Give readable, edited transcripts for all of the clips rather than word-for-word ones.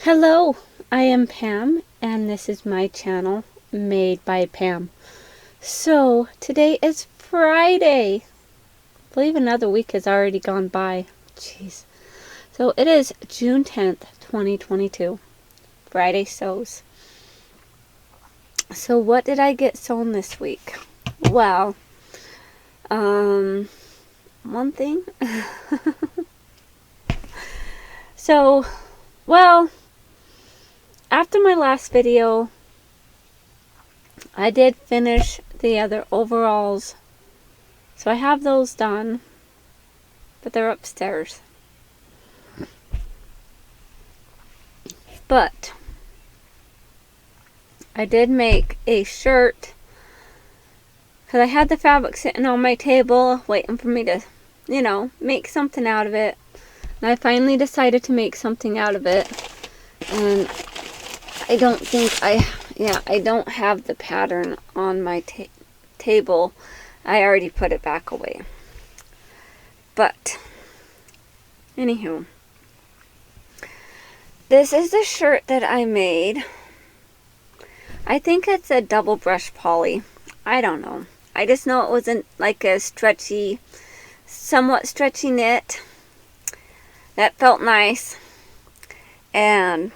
Hello, I am Pam, and this is my channel, Made by Pam. So, today is Friday. I believe another week has already gone by. Jeez. So, it is June 10th, 2022. Friday sews. So, what did I get sewn this week? Well, one thing. So, well, after my last video, I did finish the other overalls. So I have those done, but they're upstairs. But I did make a shirt because I had the fabric sitting on my table waiting for me to, make something out of it. And I finally decided to make something out of it. And I don't think I don't have the pattern on my table. I already put it back away. But, anywho, this is the shirt that I made. I think it's a double brush poly. I don't know. I just know it wasn't like a stretchy, somewhat stretchy knit. That felt nice. And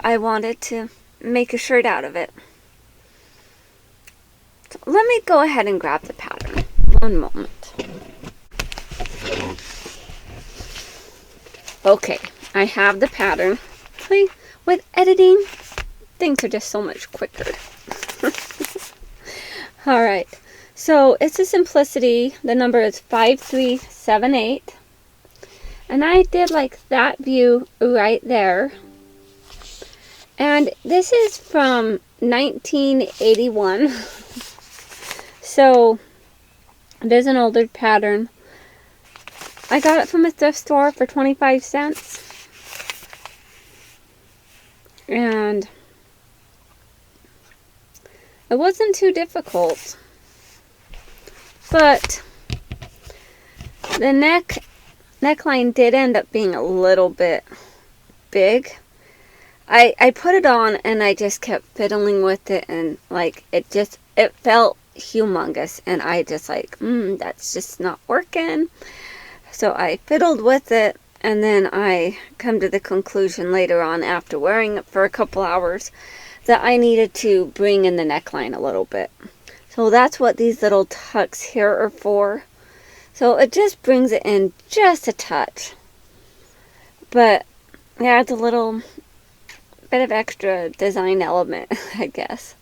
I wanted to make a shirt out of it. So let me go ahead and grab the pattern. One moment. Okay, I have the pattern. With editing, things are just so much quicker. Alright, so it's a Simplicity. The number is 5378. And I did like that view right there. And this is from 1981. So, it is an older pattern. I got it from a thrift store for 25 cents. And it wasn't too difficult. But the neckline did end up being a little bit big. I put it on and I just kept fiddling with it, and it felt humongous, and I just that's just not working. So I fiddled with it, and then I come to the conclusion later on, after wearing it for a couple hours, that I needed to bring in the neckline a little bit. So that's what these little tucks here are for. So it just brings it in just a touch. But yeah, it's a little bit of extra design element, I guess.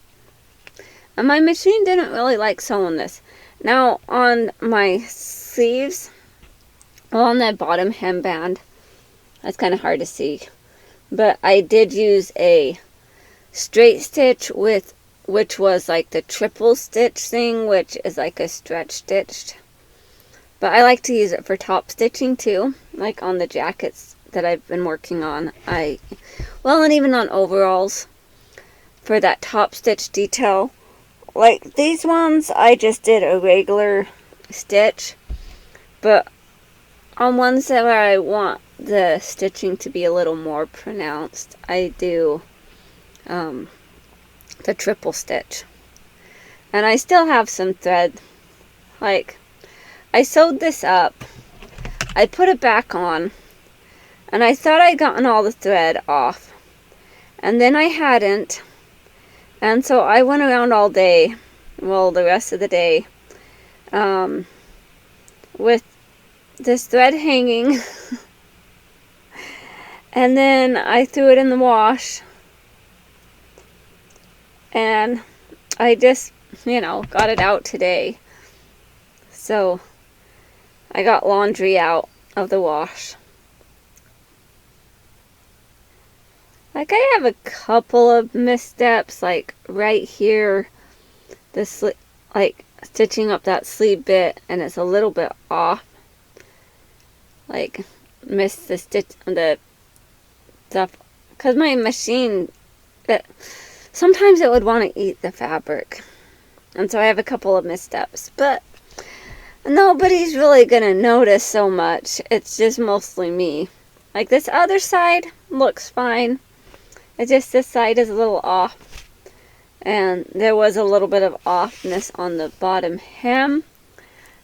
And my machine didn't really like sewing this. Now on my sleeves, well, on that bottom hemband, that's kind of hard to see, but I did use a straight stitch which was like the triple stitch thing, which is like a stretch stitched. But I like to use it for top stitching too, like on the jackets that I've been working on. And even on overalls for that top stitch detail. Like these ones, I just did a regular stitch, but on ones that where I want the stitching to be a little more pronounced, I do the triple stitch. And I still have some thread. Like, I sewed this up, I put it back on, and I thought I'd gotten all the thread off, and then I hadn't. And so I went around all day, well, the rest of the day, with this thread hanging. And then I threw it in the wash. And I just, got it out today. So I got laundry out of the wash. Like, I have a couple of missteps, like right here, stitching up that sleeve bit, and it's a little bit off. Like, missed the stitch, the stuff, because my machine, sometimes it would want to eat the fabric, and so I have a couple of missteps, but nobody's really gonna notice so much. It's just mostly me. Like, this other side looks fine. It's just this side is a little off. And there was a little bit of offness on the bottom hem.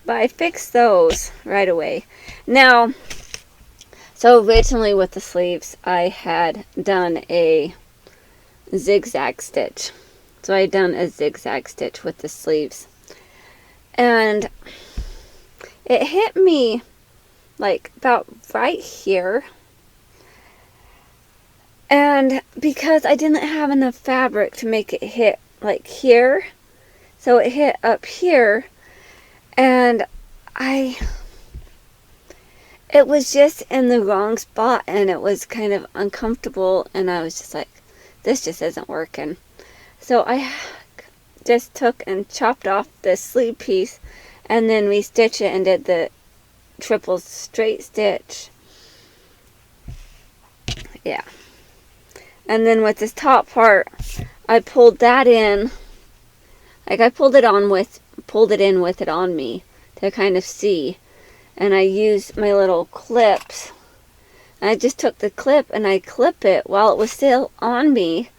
But I fixed those right away. Now, so originally with the sleeves, I had done a zigzag stitch. So I had done a zigzag stitch with the sleeves. And it hit me like about right here. And because I didn't have enough fabric to make it hit like here, so it hit up here, and it was just in the wrong spot, and it was kind of uncomfortable, and I was just like, this just isn't working. So I just took and chopped off the sleeve piece, and then restitched it and did the triple straight stitch. Yeah. And then with this top part, I pulled that in. Like I pulled it in with it on me to kind of see. And I used my little clips. I just took the clip and I clipped it while it was still on me.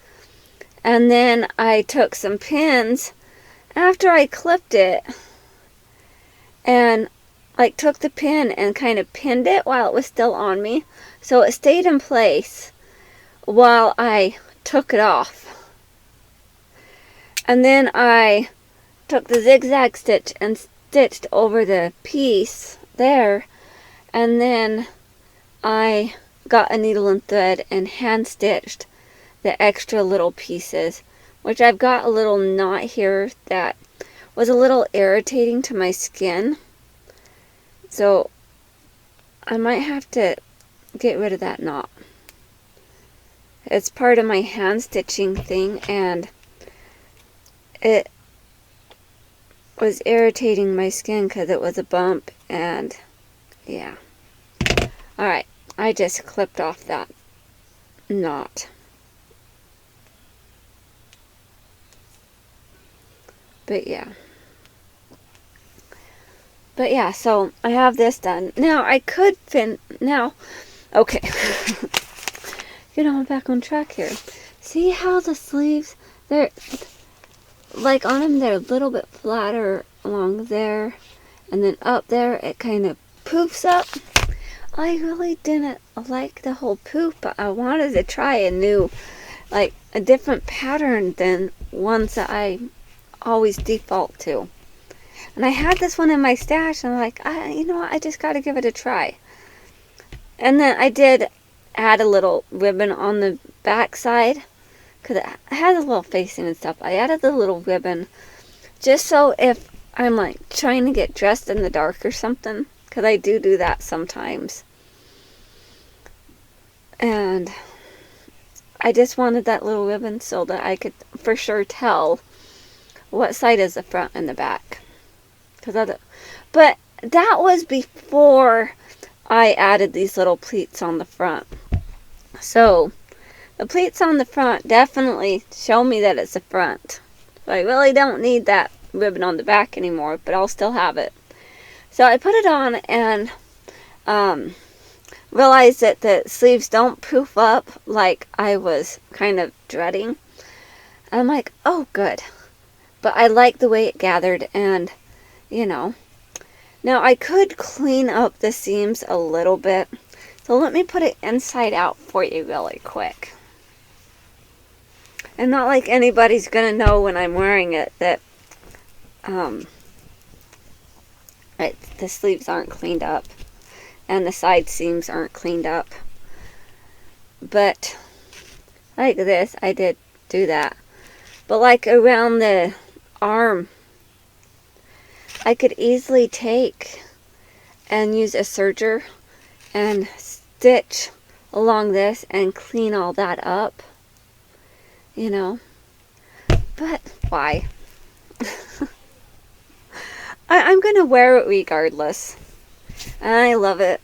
And then I took some pins after I clipped it and like took the pin and kind of pinned it while it was still on me. So it stayed in place while I took it off. And then I took the zigzag stitch and stitched over the piece there, and then I got a needle and thread and hand stitched the extra little pieces, which I've got a little knot here that was a little irritating to my skin, so I might have to get rid of that knot. It's part of my hand stitching thing, and it was irritating my skin because it was a bump, and yeah. Alright, I just clipped off that knot. But yeah, so I have this done. Now I could okay. Get on back on track here. See how the sleeves, they're like on them, they're a little bit flatter along there, and then up there it kind of poofs up. I really didn't like the whole poof, but I wanted to try a different pattern than ones that I always default to. And I had this one in my stash, and I'm like, you know what, I just got to give it a try. And then I did add a little ribbon on the back side, because it has a little facing and stuff. I added the little ribbon just so if I'm like trying to get dressed in the dark or something, because I do that sometimes. And I just wanted that little ribbon so that I could for sure tell what side is the front and the back. But that was before I added these little pleats on the front. So the pleats on the front definitely show me that it's the front. So I really don't need that ribbon on the back anymore, but I'll still have it. So I put it on and realized that the sleeves don't poof up like I was kind of dreading. I'm like, oh good. But I like the way it gathered, and now I could clean up the seams a little bit. So let me put it inside out for you really quick. And not like anybody's gonna know when I'm wearing it that the sleeves aren't cleaned up and the side seams aren't cleaned up. But like this, I did do that. But like around the arm, I could easily take and use a serger and stitch along this and clean all that up, but why? I'm gonna wear it regardless, and I love it.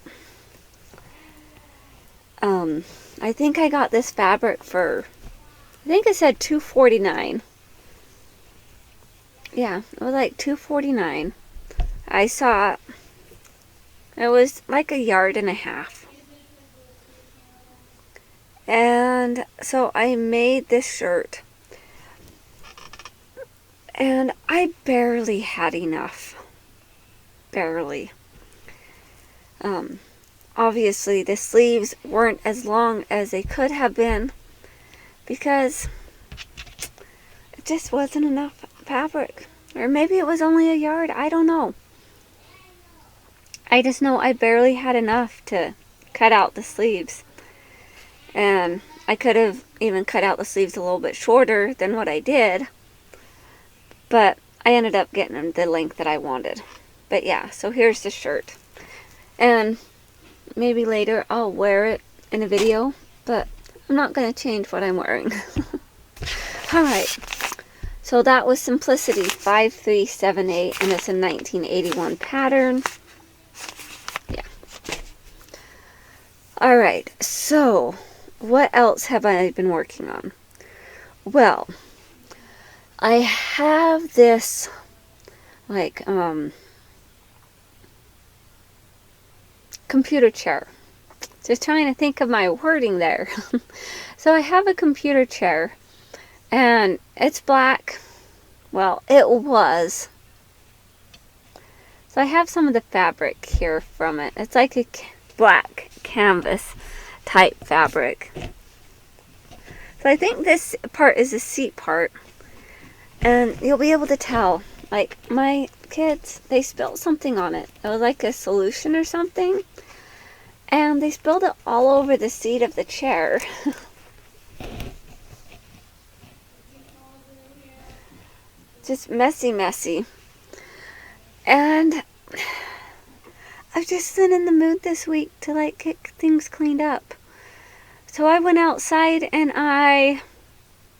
I think I got this fabric for, I think it said $2.49. Yeah, it was like $2.49. I saw it was like 1.5 yards. And so I made this shirt. And I barely had enough. Barely. Obviously, the sleeves weren't as long as they could have been because it just wasn't enough fabric. Or maybe it was only a yard. I don't know. I just know I barely had enough to cut out the sleeves. And I could have even cut out the sleeves a little bit shorter than what I did. But I ended up getting the length that I wanted. But yeah, so here's the shirt. And maybe later I'll wear it in a video. But I'm not going to change what I'm wearing. Alright. So that was Simplicity 5378. And it's a 1981 pattern. Yeah. Alright. So what else have I been working on? Well, I have this like computer chair. Just trying to think of my wording there. So I have a computer chair and it's black. Well, it was. So I have some of the fabric here from it. It's like a black canvas type fabric. So I think this part is the seat part. And you'll be able to tell. Like my kids, they spilled something on it. It was like a solution or something. And they spilled it all over the seat of the chair. Just messy, messy. And I've just been in the mood this week to like get things cleaned up. So I went outside and I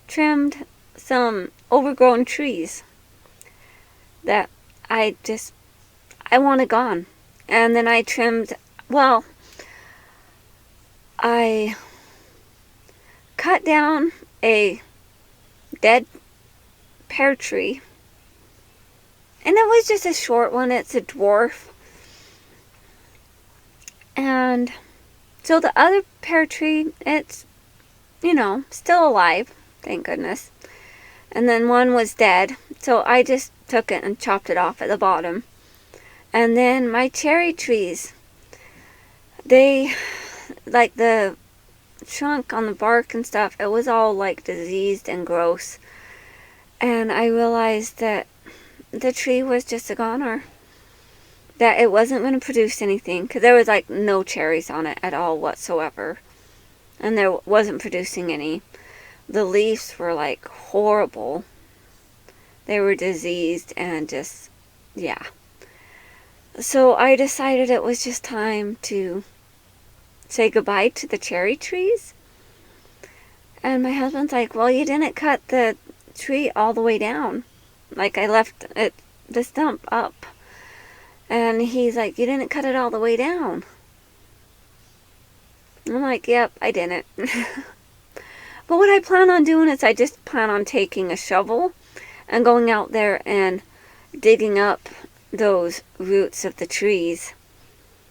trimmed some overgrown trees that I wanted gone. And then I trimmed, well, I cut down a dead pear tree. And it was just a short one. It's a dwarf. And so the other pear tree, it's, still alive. Thank goodness. And then one was dead. So I just took it and chopped it off at the bottom. And then my cherry trees, they, like the trunk on the bark and stuff, it was all like diseased and gross. And I realized that the tree was just a goner. That it wasn't going to produce anything. Because there was like no cherries on it at all whatsoever. And there wasn't producing any. The leaves were like horrible. They were diseased and just, yeah. So I decided it was just time to say goodbye to the cherry trees. And my husband's like, well, you didn't cut the tree all the way down. Like I left it, the stump up. And he's like, you didn't cut it all the way down. I'm like, yep, I didn't. But what I plan on doing is I just plan on taking a shovel and going out there and digging up those roots of the trees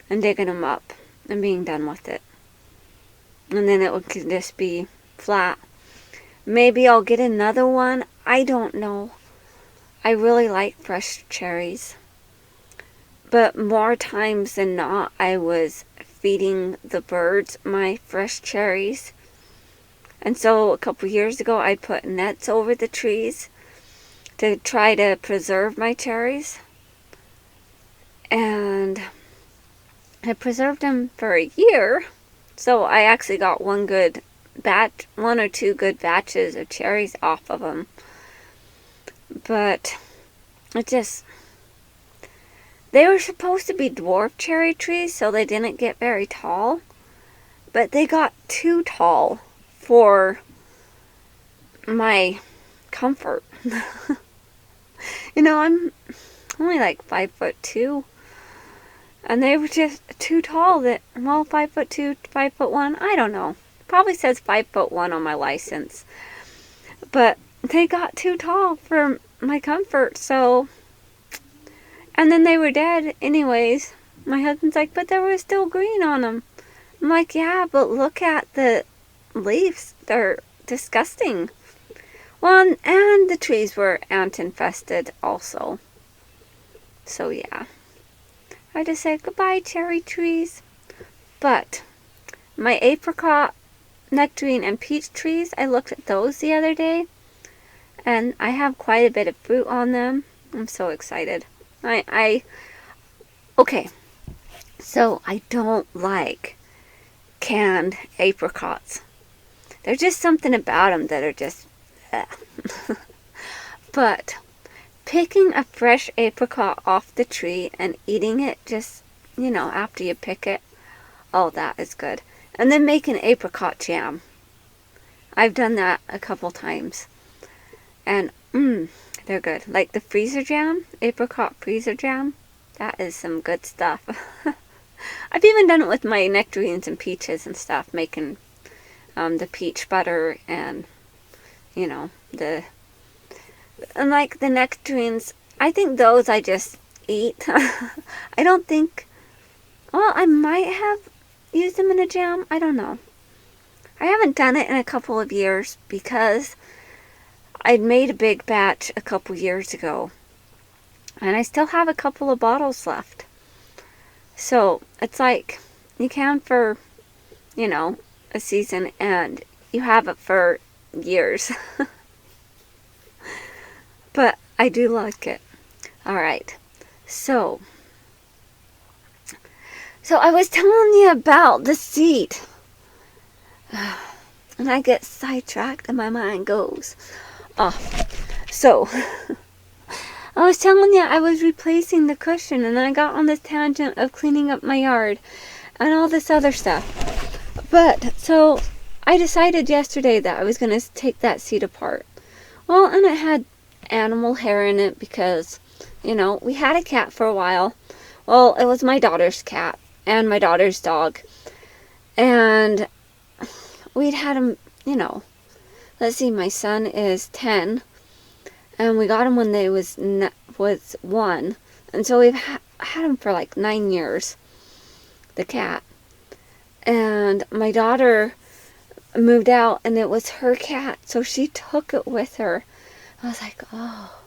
and digging them up and being done with it. And then it would just be flat. Maybe I'll get another one. I don't know. I really like fresh cherries. But more times than not, I was feeding the birds my fresh cherries. And so a couple years ago, I put nets over the trees to try to preserve my cherries. And I preserved them for a year. So I actually got one or two good batches of cherries off of them. But they were supposed to be dwarf cherry trees, so they didn't get very tall. But they got too tall for my comfort. I'm only like 5'2". And they were just too tall 5'2", 5'1", I don't know. Probably says 5'1" on my license. But they got too tall for my comfort, so. And then they were dead anyways. My husband's like, but there was still green on them. I'm like, yeah, but look at the leaves. They're disgusting. Well, and the trees were ant infested also. So yeah. I just said goodbye, cherry trees. But my apricot, nectarine, and peach trees, I looked at those the other day. And I have quite a bit of fruit on them. I'm so excited. Okay. So I don't like canned apricots. There's just something about them that are just... But picking a fresh apricot off the tree and eating it just, after you pick it, oh, that is good. And then making apricot jam. I've done that a couple times. And, they're good. Like the freezer jam, apricot freezer jam, that is some good stuff. I've even done it with my nectarines and peaches and stuff, making the peach butter and, and like the nectarines, I think those I just eat. I don't think, well, I might have used them in a jam. I don't know. I haven't done it in a couple of years because I'd made a big batch a couple years ago. And I still have a couple of bottles left. So it's like you can for, a season, and you have it for years. But I do like it. Alright. So I was telling you about the seat. And I get sidetracked and my mind goes off. So I was telling you I was replacing the cushion, and then I got on this tangent of cleaning up my yard and all this other stuff. But, so, I decided yesterday that I was going to take that seat apart. Well, and it had animal hair in it because, we had a cat for a while. Well, it was my daughter's cat and my daughter's dog. And we'd had him, let's see, my son is 10. And we got him when they was 1. And so we've had him for like 9 years, the cat. And my daughter moved out, and it was her cat, so she took it with her. I was like, oh,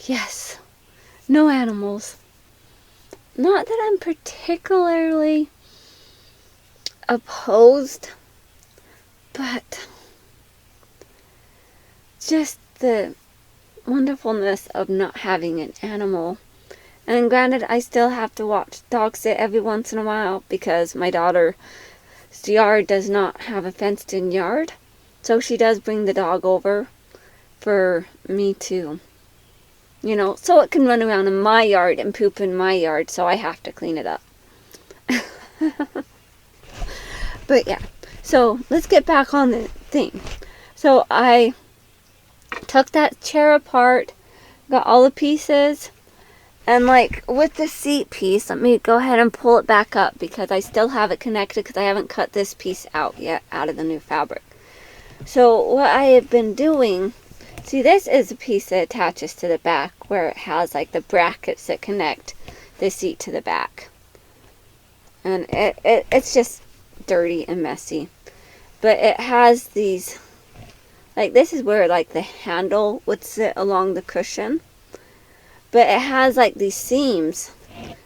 yes, no animals. Not that I'm particularly opposed, but just the wonderfulness of not having an animal. And granted, I still have to watch dog sit every once in a while because my daughter's yard does not have a fenced in yard. So she does bring the dog over for me to, so it can run around in my yard and poop in my yard, so I have to clean it up. But yeah, so let's get back on the thing. So I took that chair apart, got all the pieces, and like with the seat piece, let me go ahead and pull it back up because I still have it connected because I haven't cut this piece out yet out of the new fabric. So what I have been doing, see, this is a piece that attaches to the back where it has like the brackets that connect the seat to the back. And it's just dirty and messy. But it has these, like this is where like the handle would sit along the cushion. But it has like these seams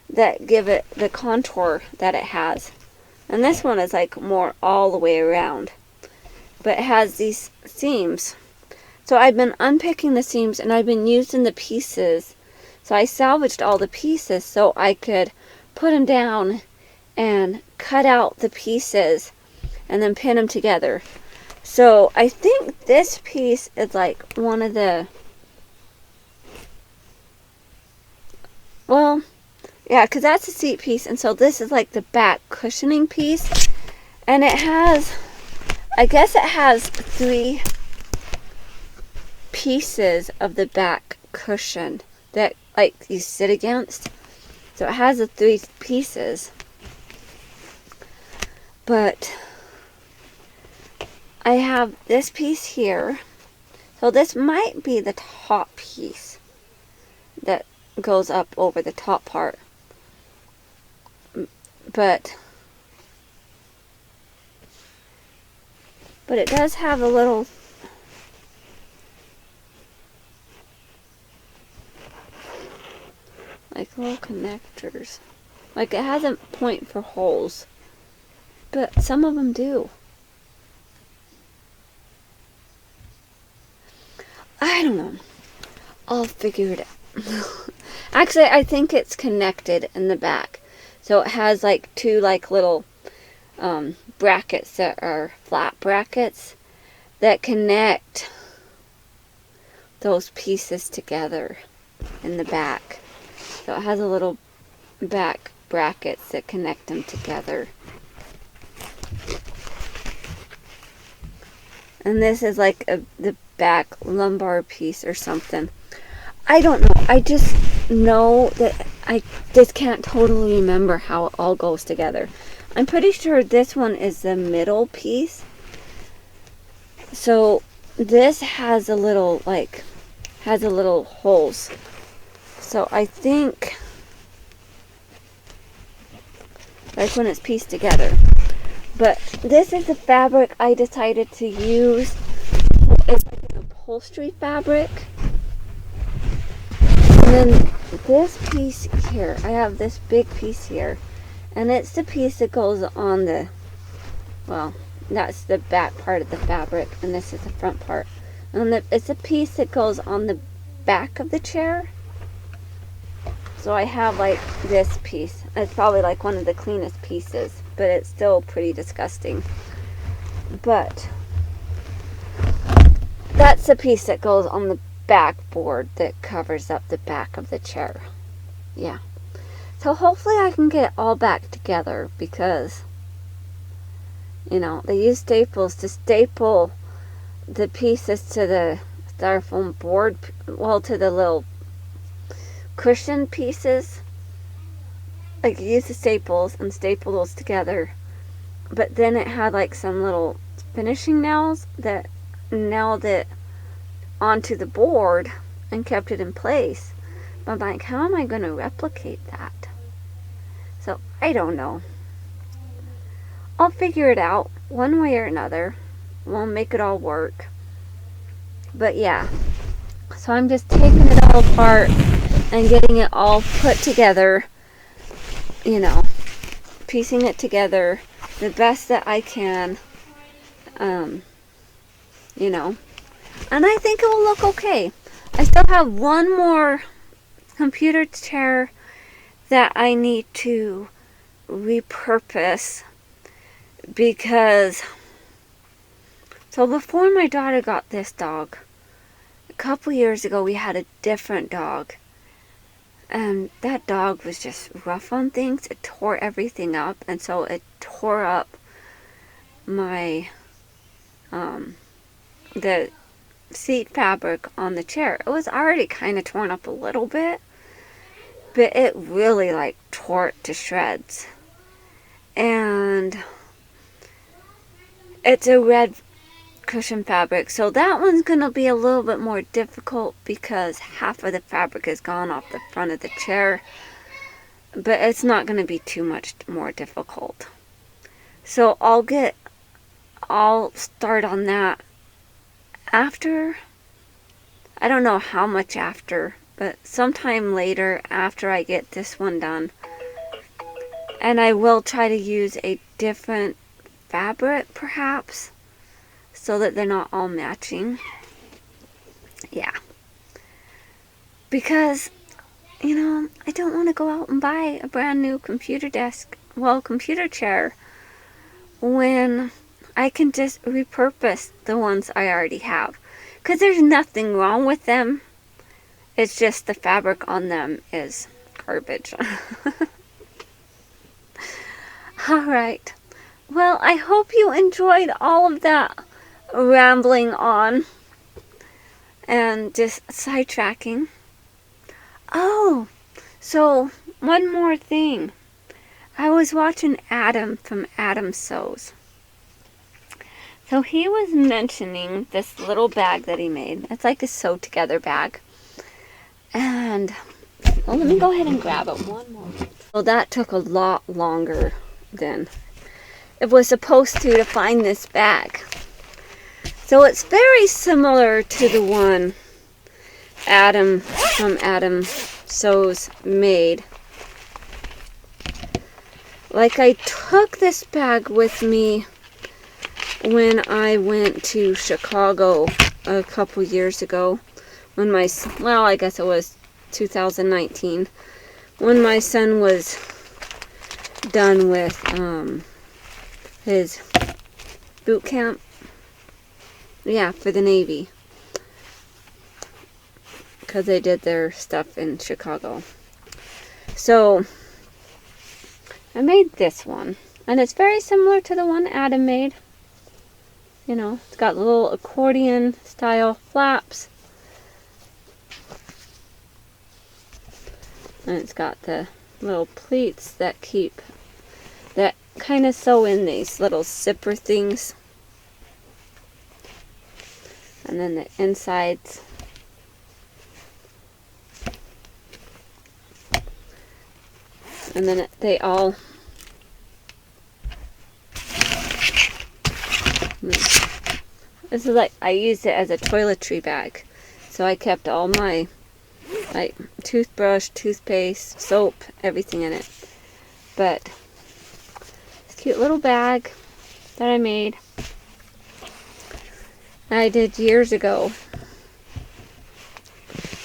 that give it the contour that it has. And this one is like more all the way around. But it has these seams. So I've been unpicking the seams and I've been using the pieces. So I salvaged all the pieces so I could put them down and cut out the pieces and then pin them together. So I think this piece is like one of the... Well, yeah, because that's a seat piece, and so this is like the back cushioning piece. And it has, I guess it has 3 pieces of the back cushion that like you sit against. So it has the 3 pieces. But I have this piece here. So this might be the top piece that goes up over the top part. But But it does have a little like little connectors. Like it has a point for holes. But some of them do. I don't know. I'll figure it out. Actually, I think it's connected in the back. So it has like two like little brackets that are flat brackets that connect those pieces together in the back. So it has a little back brackets that connect them together. And this is like the back lumbar piece or something. I don't know. I just know that I just can't totally remember how it all goes together. I'm pretty sure this one is the middle piece. So this has a little holes. So I think like when it's pieced together. But this is the fabric I decided to use. It's like an upholstery fabric. And then this piece here, I have this big piece here. And it's the piece that goes on the, well, that's the back part of the fabric. And this is the front part. And it's a piece that goes on the back of the chair. So I have like this piece. It's probably like one of the cleanest pieces, but it's still pretty disgusting. But that's the piece that goes on the backboard that covers up the back of the chair. Yeah. So hopefully I can get it all back together because, you know, they use staples to staple the pieces to the styrofoam board, well, to the little cushion pieces. Like you use the staples and staple those together, but then it had like some little finishing nails that nailed it onto the board and kept it in place. But I'm like, how am I going to replicate that? So I don't know. I'll figure it out one way or another. We'll make it all work. But yeah, so I'm just taking it all apart and getting it all put together, you know, piecing it together the best that I can, you know, and I think it will look okay. I still have one more computer chair that I need to repurpose because, so before my daughter got this dog, a couple years ago we had a different dog. And that dog was just rough on things. It tore everything up. And so it tore up my, the seat fabric on the chair. It was already kind of torn up a little bit. But it really like tore it to shreds. And it's a red cushion fabric, so that one's gonna be a little bit more difficult because half of the fabric is gone off the front of the chair, but it's not gonna be too much more difficult. So I'll start on that after, I don't know how much after, but sometime later after I get this one done. And I will try to use a different fabric perhaps, so that they're not all matching. Yeah. Because, you know, I don't want to go out and buy a brand new computer chair, when I can just repurpose the ones I already have. Because there's nothing wrong with them. It's just the fabric on them is garbage. Alright. Well, I hope you enjoyed all of that rambling on and just sidetracking. Oh, so one more thing. I was watching Adam from Adam Sews. So he was mentioning this little bag that he made. It's like a sew together bag. And, well, let me go ahead and grab it one moment. Well, that took a lot longer than it was supposed to find this bag. So it's very similar to the one Adam from Adam Sews made. Like, I took this bag with me when I went to Chicago a couple years ago. When well, I guess it was 2019. When my son was done with his boot camp. Yeah, for the Navy. Because they did their stuff in Chicago. So I made this one, and it's very similar to the one Adam made. You know, it's got little accordion style flaps, and it's got the little pleats that kind of sew in these little zipper things, and then the insides. And then they all, this is like, I used it as a toiletry bag. So I kept all my, like, toothbrush, toothpaste, soap, everything in it. But, this cute little bag that I made, I did years ago.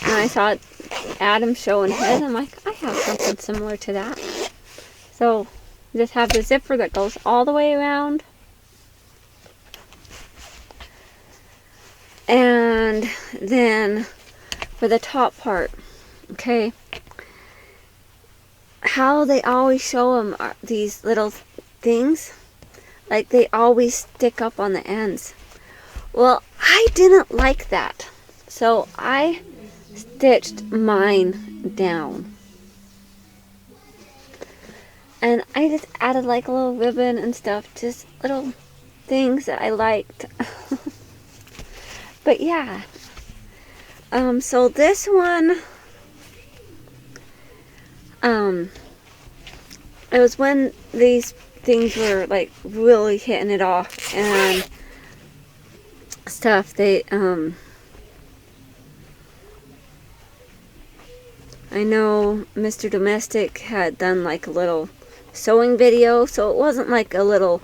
And I saw Adam showing his, I'm like, I have something similar to that. So, just have the zipper that goes all the way around. And then, for the top part, okay, how they always show them are these little things, like they always stick up on the ends. Well, I didn't like that. So, I stitched mine down. And I just added like a little ribbon and stuff, just little things that I liked. But yeah, so this one, it was when these things were like really hitting it off and stuff. They, I know Mr. Domestic had done like a little sewing video, so it wasn't like a little,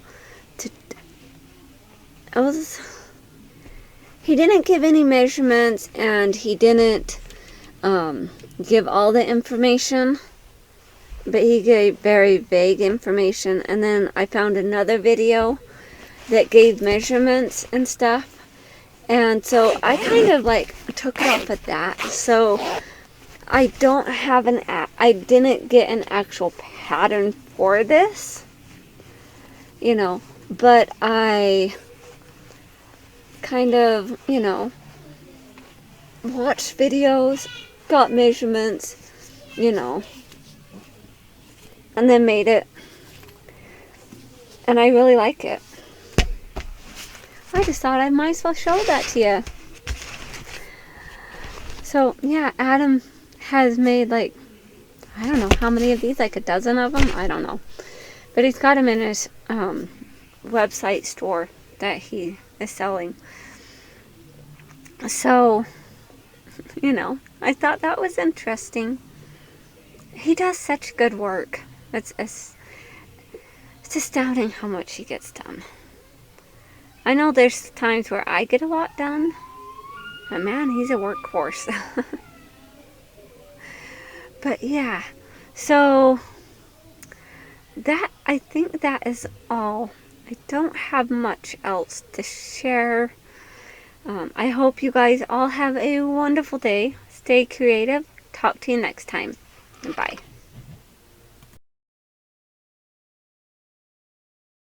he didn't give any measurements, and he didn't give all the information, but he gave very vague information. And then I found another video that gave measurements and stuff, and so I kind of like took it off at that. So I don't have I didn't get an actual pattern for this, you know, but I kind of, you know, watched videos, got measurements, you know, and then made it, and I really like it. I just thought I might as well show that to you. So yeah, Adam has made like, I don't know how many of these, like a dozen of them, I don't know, but he's got them in his website store that he is selling. So, you know, I thought that was interesting. He does such good work. It's astounding how much he gets done. I know there's times where I get a lot done, but man, he's a workhorse. But yeah, so that, I think that is all. I don't have much else to share. I hope you guys all have a wonderful day. Stay creative. Talk to you next time. Bye.